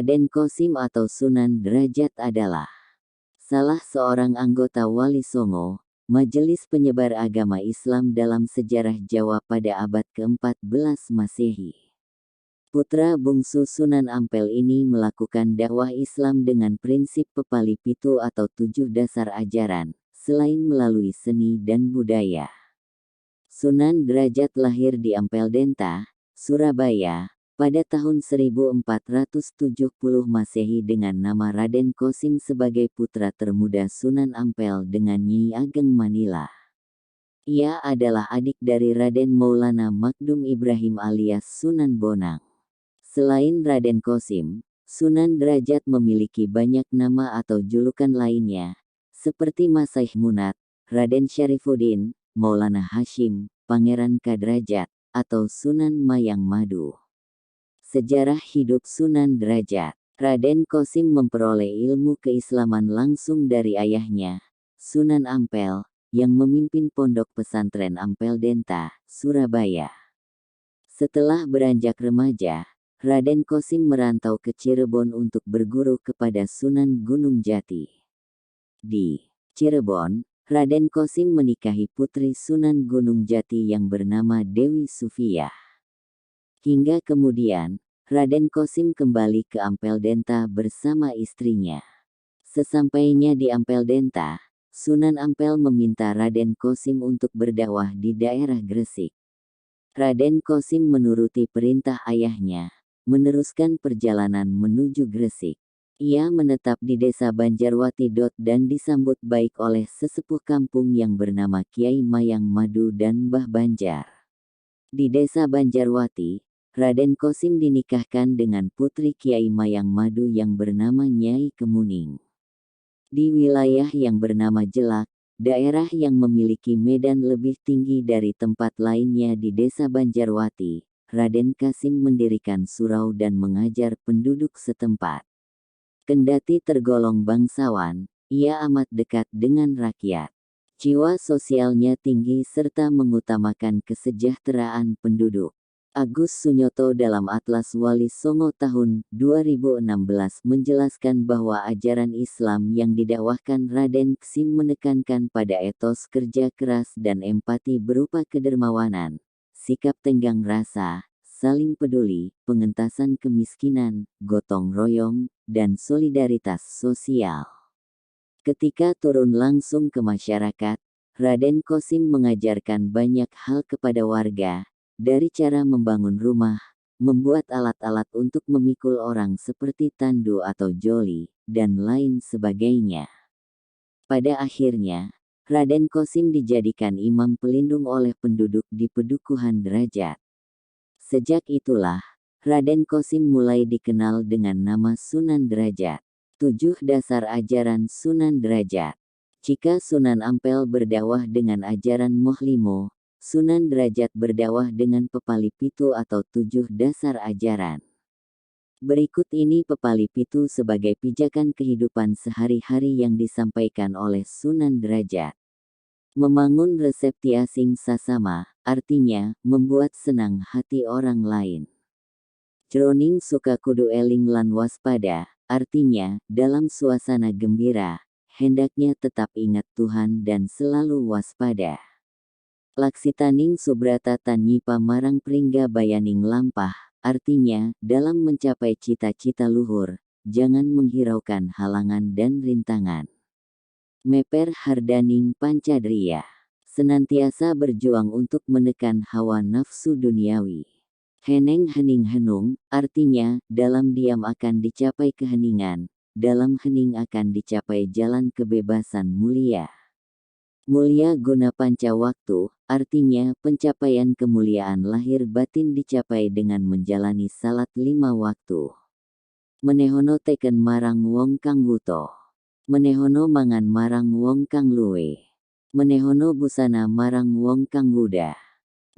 Raden Kosim atau Sunan Derajat adalah salah seorang anggota Wali Songo, majelis penyebar agama Islam dalam sejarah Jawa pada abad ke-14 Masehi. Putra bungsu Sunan Ampel ini melakukan dakwah Islam dengan prinsip pepali pitu atau 7 dasar ajaran, selain melalui seni dan budaya. Sunan Derajat lahir di Ampel Denta, Surabaya, pada tahun 1470 Masehi dengan nama Raden Kosim sebagai putra termuda Sunan Ampel dengan Nyi Ageng Manila. Ia adalah adik dari Raden Maulana Makdum Ibrahim alias Sunan Bonang. Selain Raden Kosim, Sunan Derajat memiliki banyak nama atau julukan lainnya, seperti Masaih Munat, Raden Syarifuddin, Maulana Hashim, Pangeran Kadrajat, atau Sunan Mayang Madu. Sejarah hidup Sunan Derajat. Raden Kosim memperoleh ilmu keislaman langsung dari ayahnya, Sunan Ampel, yang memimpin pondok pesantren Ampel Denta, Surabaya. Setelah beranjak remaja, Raden Kosim merantau ke Cirebon untuk berguru kepada Sunan Gunung Jati. Di Cirebon, Raden Kosim menikahi putri Sunan Gunung Jati yang bernama Dewi Sufiyah. Hingga kemudian, Raden Kosim kembali ke Ampel Denta bersama istrinya. Sesampainya di Ampel Denta, Sunan Ampel meminta Raden Kosim untuk berdakwah di daerah Gresik. Raden Kosim menuruti perintah ayahnya, meneruskan perjalanan menuju Gresik. Ia menetap di desa Banjarwati dan disambut baik oleh sesepuh kampung yang bernama Kiai Mayang Madu dan Mbah Banjar. Di desa Banjarwati, Raden Kosim dinikahkan dengan putri Kiai Mayang Madu yang bernama Nyai Kemuning. Di wilayah yang bernama Jelak, daerah yang memiliki medan lebih tinggi dari tempat lainnya di desa Banjarwati, Raden Kosim mendirikan surau dan mengajar penduduk setempat. Kendati tergolong bangsawan, ia amat dekat dengan rakyat. Jiwa sosialnya tinggi serta mengutamakan kesejahteraan penduduk. Agus Sunyoto dalam Atlas Wali Songo tahun 2016 menjelaskan bahwa ajaran Islam yang didakwahkan Raden Kosim menekankan pada etos kerja keras dan empati berupa kedermawanan, sikap tenggang rasa, saling peduli, pengentasan kemiskinan, gotong royong, dan solidaritas sosial. Ketika turun langsung ke masyarakat, Raden Kosim mengajarkan banyak hal kepada warga, dari cara membangun rumah, membuat alat-alat untuk memikul orang seperti tandu atau joli, dan lain sebagainya. Pada akhirnya, Raden Kosim dijadikan imam pelindung oleh penduduk di Pedukuhan Derajat. Sejak itulah, Raden Kosim mulai dikenal dengan nama Sunan Derajat. 7 dasar ajaran Sunan Derajat. Jika Sunan Ampel berdakwah dengan ajaran Mohlimo, Sunan Derajat berdakwah dengan pepali pitu atau 7 dasar ajaran. Berikut ini pepali pitu sebagai pijakan kehidupan sehari-hari yang disampaikan oleh Sunan Derajat. Memangun resepti asing sasama, artinya, membuat senang hati orang lain. Jroning suka kudu eling lan waspada, artinya, dalam suasana gembira, hendaknya tetap ingat Tuhan dan selalu waspada. Laksitaning subrata tan nyipa marang pringga bayaning lampah, artinya, dalam mencapai cita-cita luhur, jangan menghiraukan halangan dan rintangan. Meper hardaning pancadriya. Senantiasa berjuang untuk menekan hawa nafsu duniawi. Heneng hening henung, artinya, dalam diam akan dicapai keheningan, dalam hening akan dicapai jalan kebebasan mulia. Mulia guna panca waktu, artinya pencapaian kemuliaan lahir batin dicapai dengan menjalani salat 5 waktu. Menehono teken marang wong kang wuto. Menehono mangan marang wong kang luwe. Menehono busana marang wong kang wuda.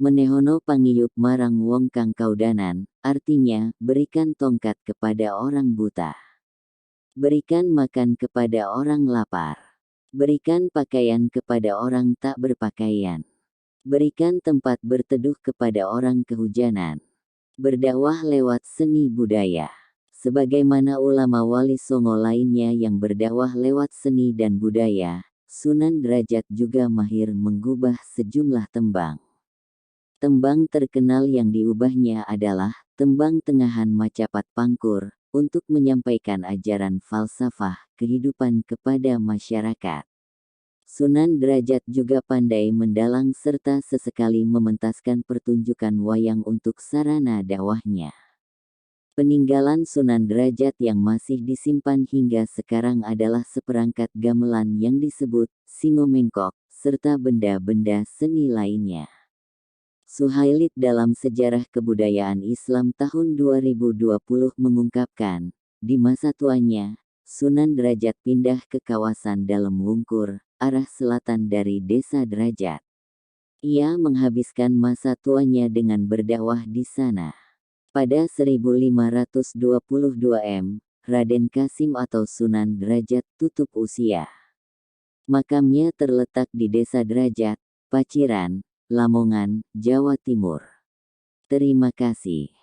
Menehono pangiyup marang wong kang kaudanan, artinya, berikan tongkat kepada orang buta. Berikan makan kepada orang lapar. Berikan pakaian kepada orang tak berpakaian. Berikan tempat berteduh kepada orang kehujanan. Berdakwah lewat seni budaya. Sebagaimana ulama Wali Songo lainnya yang berdakwah lewat seni dan budaya, Sunan Derajat juga mahir menggubah sejumlah tembang. Tembang terkenal yang diubahnya adalah tembang tengahan Macapat Pangkur, untuk menyampaikan ajaran falsafah kehidupan kepada masyarakat. Sunan Derajat juga pandai mendalang serta sesekali mementaskan pertunjukan wayang untuk sarana dakwahnya. Peninggalan Sunan Derajat yang masih disimpan hingga sekarang adalah seperangkat gamelan yang disebut singomengkok, serta benda-benda seni lainnya. Suhailit dalam Sejarah Kebudayaan Islam tahun 2020 mengungkapkan, di masa tuanya, Sunan Derajat pindah ke kawasan Dalam Wungkur, arah selatan dari Desa Derajat. Ia menghabiskan masa tuanya dengan berdakwah di sana. Pada 1522 M, Raden Kasim atau Sunan Derajat tutup usia. Makamnya terletak di Desa Derajat, Paciran, Lamongan, Jawa Timur. Terima kasih.